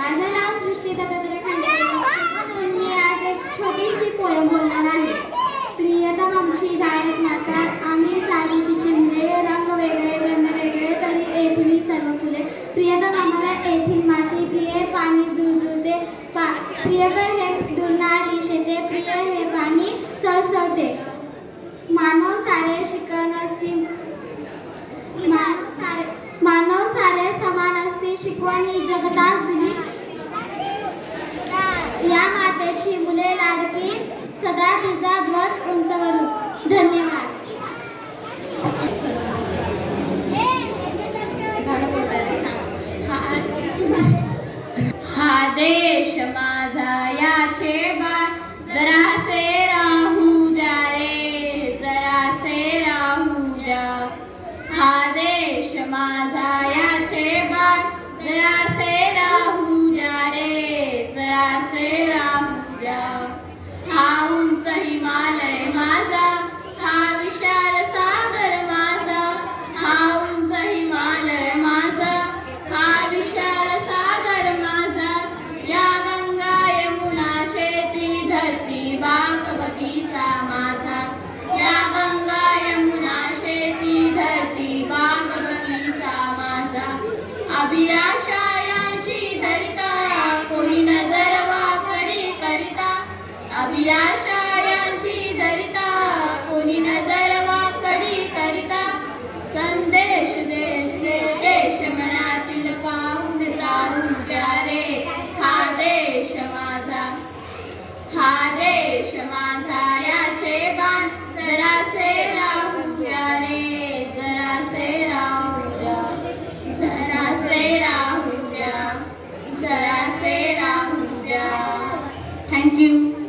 माझं नाव सृष्टी दत्तात्रय खंडागळे. मी आज एक छोटीशी पोयम बोलणार आहे. प्रियतम आमची भारत माता, आम्ही सारी तिची मुले, रंग वेगळे गंध वेगळे तरी येथील सर्व फुले. प्रियतम आम्हाला येथील माती, प्रिय पाणी जुळजुळते, प्रियकर हे दुरणारी शेते, प्रिय हे पाणी सळसळते. मानव सारे शिकण असती, मानव सारे समान असते, शिकवण ही जगतास दिली. या मातेची मुले लाडकी, सदा तिचा ध्वज उंच करू. धन्यवाद. हा देश माझा याचे बाळ, जरासे राहू द्या रे, जरासे राहू द्या. हा देश माझा याचे बाळ, जरासे राहू द्या रे, जरासे राहू द्या. हा उंच हिमालय माझा, हा विशाल सागर माझा, हा उंच हिमालय माझा, हा विशाल सागर माझा. या गंगा यमुना शेती धरती बाग बगीचा माझा, या गंगा यमुना शेती धरती बाग बगीचा माझा. अभिलाषा यांची धरिता, कोणी नजर वाकडी करिता. अभिलाषा यांची धरिता, कोणी नजर वाकडी करिता. संदेश देश मनातील पाहून जाऊ द्या रे. हा देश माझा, हा देश माझा याचे बाण, जरासे राहू द्या रे, जरासे राहू द्या, जरासे राहू द्या, जरासे राहू द्या. थँक्यू.